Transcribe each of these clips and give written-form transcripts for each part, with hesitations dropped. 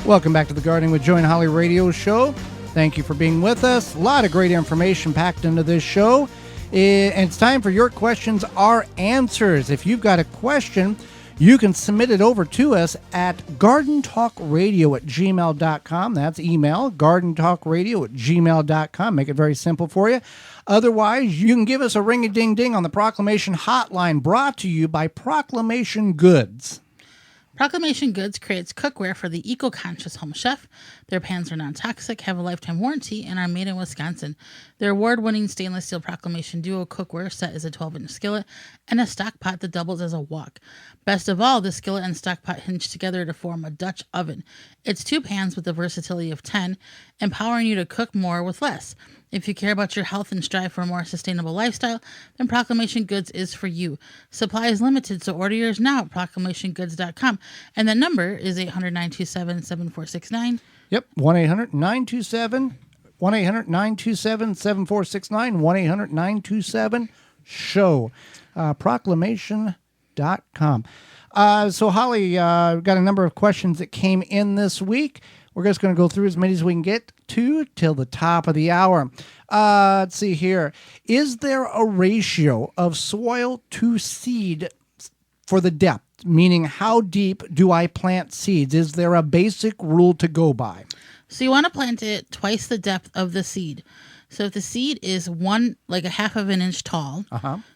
Welcome back to the Gardening with Joe and Holly radio show. Thank you for being with us. A lot of great information packed into this show. And it's time for your questions, our answers. If you've got a question, you can submit it over to us at gardentalkradio@gmail.com. That's email, gardentalkradio@gmail.com. Make it very simple for you. Otherwise, you can give us a ring-a-ding-ding on the Proclamation Hotline, brought to you by Proclamation Goods. Proclamation Goods creates cookware for the eco-conscious home chef. Their pans are non-toxic, have a lifetime warranty, and are made in Wisconsin. Their award-winning stainless steel Proclamation Duo cookware set is a 12-inch skillet and a stock pot that doubles as a wok. Best of all, the skillet and stock pot hinge together to form a Dutch oven. It's 2 pans with the versatility of 10, empowering you to cook more with less. If you care about your health and strive for a more sustainable lifestyle, then Proclamation Goods is for you. Supply is limited, so order yours now at proclamationgoods.com. And that number is 800-927-7469. Yep, 1-800-927 1-800-927-7469, 1-800-927-SHOW, proclamation.com. So, Holly, we've got a number of questions that came in this week. We're just going to go through as many as we can get to till the top of the hour. Let's see here. Is there a ratio of soil to seed for the depth? Meaning, how deep do I plant seeds? Is there a basic rule to go by? So you want to plant it twice the depth of the seed. So if the seed is a half of an inch tall,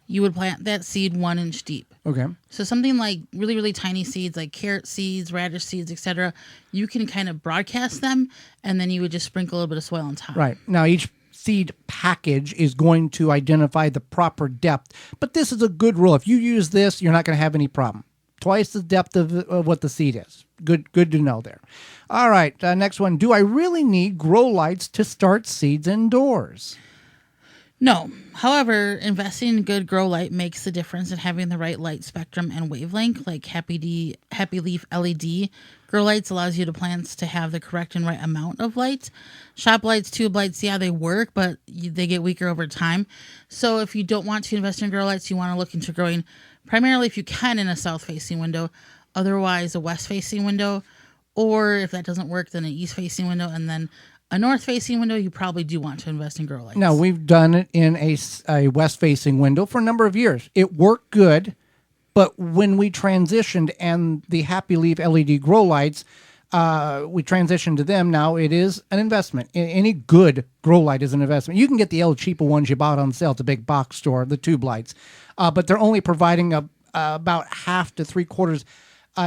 you would plant that seed 1 inch deep. Okay. So something like really, really tiny seeds, like carrot seeds, radish seeds, etc., you can kind of broadcast them, and then you would just sprinkle a little bit of soil on top. Right. Now, each seed package is going to identify the proper depth, but this is a good rule. If you use this, you're not going to have any problem. Twice the depth of what the seed is. Good to know there. All right, next one. Do I really need grow lights to start seeds indoors? No. However, investing in good grow light makes the difference in having the right light spectrum and wavelength, like Happy Leaf LED. Grow lights allows you to plants to have the correct and right amount of light. Shop lights, tube lights, yeah, they work, but they get weaker over time. So if you don't want to invest in grow lights, you want to look into growing primarily, if you can, in a south-facing window, otherwise a west-facing window, or if that doesn't work, then an east-facing window, and then a north-facing window. You probably do want to invest in grow lights. Now, we've done it in a west-facing window for a number of years. It worked good, but when we transitioned and the Happy Leaf LED grow lights, we transitioned to them. Now it is an investment. Any good grow light is an investment. You can get the El Cheapo ones you bought on sale at the big box store, the tube lights, but they're only providing about half to 3/4,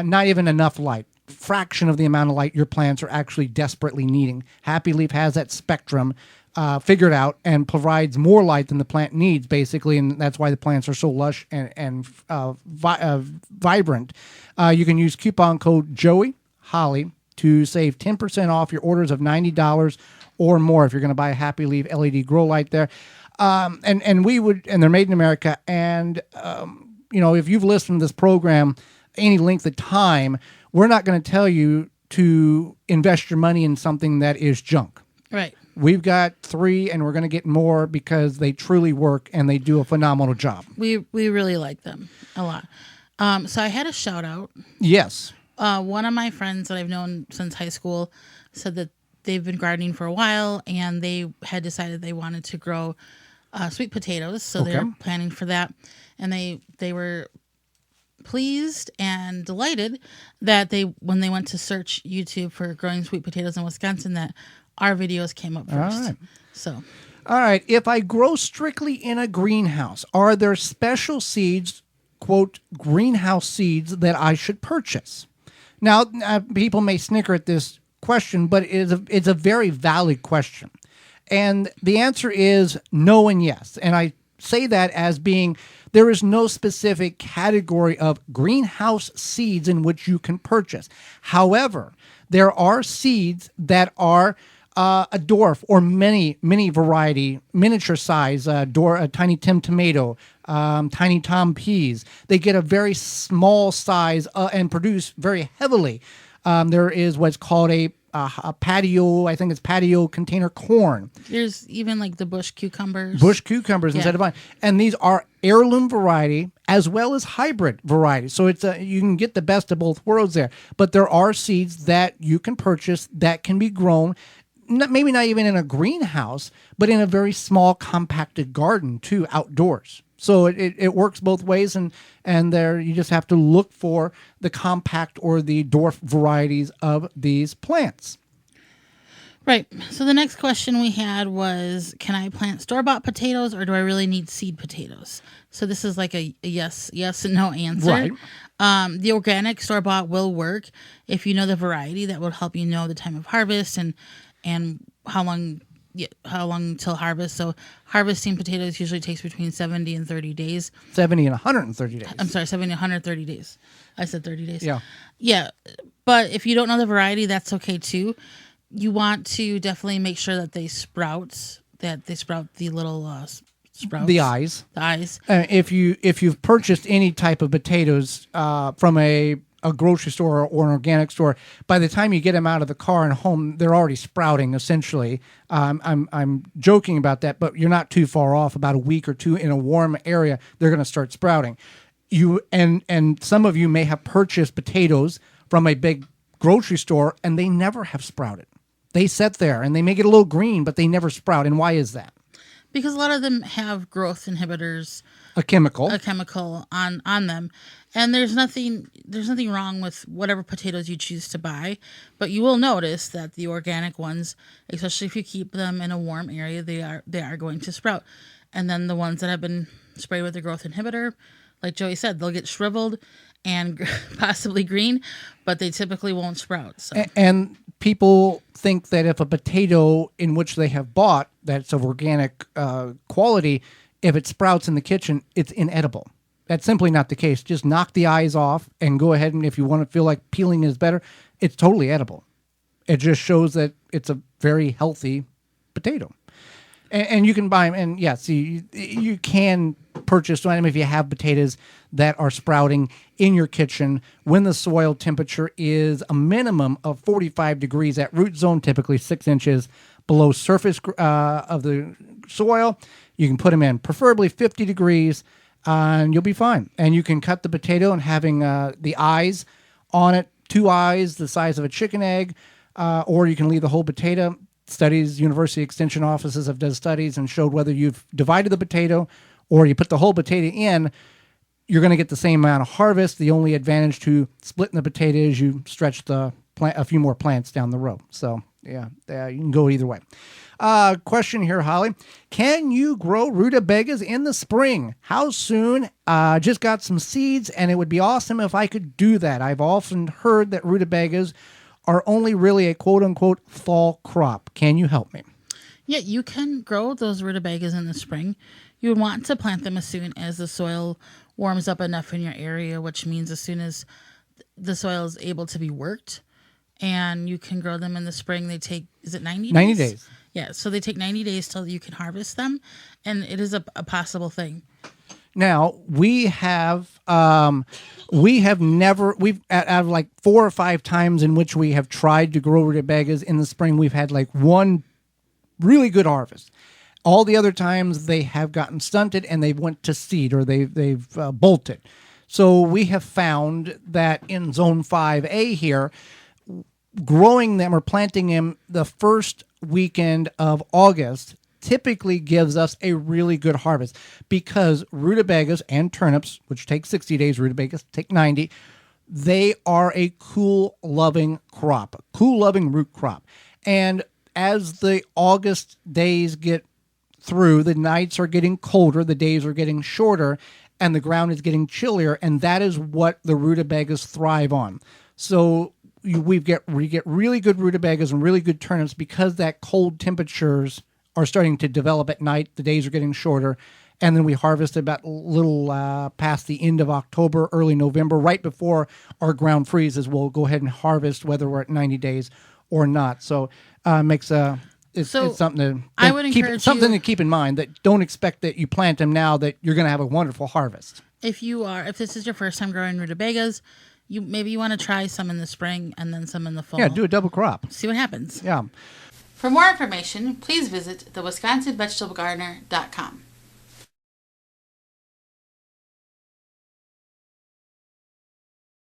not even enough light. Fraction of the amount of light your plants are actually desperately needing. Happy Leaf has that spectrum figured out and provides more light than the plant needs, basically, and that's why the plants are so lush and vibrant. You can use coupon code JOEY-HOLLY to save 10% off your orders of $90 or more if you're going to buy a Happy Leaf LED grow light there. And they're made in America. And, if you've listened to this program any length of time, we're not going to tell you to invest your money in something that is junk. Right. We've got 3, and we're going to get more because they truly work and they do a phenomenal job. We really like them a lot. So I had a shout out. Yes. One of my friends that I've known since high school said that they've been gardening for a while, and they had decided they wanted to grow sweet potatoes. So they're planning for that. And they were pleased and delighted that when they went to search YouTube for growing sweet potatoes in Wisconsin, that our videos came up first. All right. So, all right. If I grow strictly in a greenhouse, are there special seeds, quote, greenhouse seeds, that I should purchase? Now, people may snicker at this question, but it's a very valid question. And the answer is no and yes. And I say that as being there is no specific category of greenhouse seeds in which you can purchase. However, there are seeds that are a dwarf or mini variety, miniature size, a Tiny Tim tomato, Tiny Tom peas. They get a very small size and produce very heavily. There is what's called a patio. I think it's patio container corn. There's even like the bush cucumbers. Bush cucumbers instead of vine. And these are heirloom variety as well as hybrid variety. So it's you can get the best of both worlds there. But there are seeds that you can purchase that can be grown, maybe not even in a greenhouse, but in a very small compacted garden too, outdoors. So it works both ways, and there you just have to look for the compact or the dwarf varieties of these plants. Right. So the next question we had was, can I plant store-bought potatoes, or do I really need seed potatoes? So this is like a yes and no answer. Right. The organic store-bought will work if you know the variety. That will help you know the time of harvest and how long till harvest. So harvesting potatoes usually takes between 70 and 30 days. 70 and 130 days. I'm sorry, 70 and 130 days. I said 30 days. Yeah. Yeah. But if you don't know the variety, that's okay too. You want to definitely make sure that they sprout the little sprouts. The eyes. The eyes. If you've purchased any type of potatoes from a grocery store or an organic store, by the time you get them out of the car and home, they're already sprouting. Essentially, I'm joking about that, but you're not too far off. About a week or two in a warm area, they're going to start sprouting. You and some of you may have purchased potatoes from a big grocery store, and they never have sprouted. They sit there and they may get a little green, but they never sprout. And why is that? Because a lot of them have growth inhibitors, A chemical on them, and there's nothing wrong with whatever potatoes you choose to buy, but you will notice that the organic ones, especially if you keep them in a warm area, they are going to sprout. And then the ones that have been sprayed with the growth inhibitor, like Joey said, they'll get shriveled and possibly green, but they typically won't sprout. So. And people think that if a potato in which they have bought that's of organic quality, if it sprouts in the kitchen, it's inedible. That's simply not the case. Just knock the eyes off and go ahead, and if you want to feel like peeling is better, it's totally edible. It just shows that it's a very healthy potato. And you can buy them, and yes, you can purchase them if you have potatoes that are sprouting in your kitchen when the soil temperature is a minimum of 45 degrees at root zone, typically 6 inches below surface of the soil. You can put them in preferably 50 degrees, and you'll be fine. And you can cut the potato and having the eyes on it, 2 eyes the size of a chicken egg, or you can leave the whole potato. Studies, university extension offices have done studies and showed whether you've divided the potato or you put the whole potato in, you're going to get the same amount of harvest. The only advantage to splitting the potato is you stretch the plant a few more plants down the row. So yeah, you can go either way. Question here, Holly. Can you grow rutabagas in the spring? How soon? Just got some seeds, and it would be awesome if I could do that. I've often heard that rutabagas are only really a quote-unquote fall crop. Can you help me? Yeah, you can grow those rutabagas in the spring. You would want to plant them as soon as the soil warms up enough in your area, which means as soon as the soil is able to be worked. And you can grow them in the spring. They take, is it 90 days? 90 days. Yeah, so they take 90 days till you can harvest them, and it is a possible thing. Now, we've out of like 4 or 5 times in which we have tried to grow rutabagas in the spring, we've had like one really good harvest. All the other times they have gotten stunted and they went to seed or they've bolted. So we have found that in Zone 5A here, growing them or planting them the first weekend of August typically gives us a really good harvest because rutabagas and turnips, which take 60 days, rutabagas take 90, they are a cool-loving crop, cool-loving root crop. And as the August days get through, the nights are getting colder, the days are getting shorter, and the ground is getting chillier, and that is what the rutabagas thrive on. So we get really good rutabagas and really good turnips because that cold temperatures are starting to develop at night. The days are getting shorter, and then we harvest about a little past the end of October, early November, right before our ground freezes. We'll go ahead and harvest whether we're at 90 days or not. So it's something to keep in mind, that don't expect that you plant them now that you're going to have a wonderful harvest. If this is your first time growing rutabagas, maybe you want to try some in the spring and then some in the fall. Yeah, do a double crop. See what happens. Yeah. For more information, please visit thewisconsinvegetablegardener.com.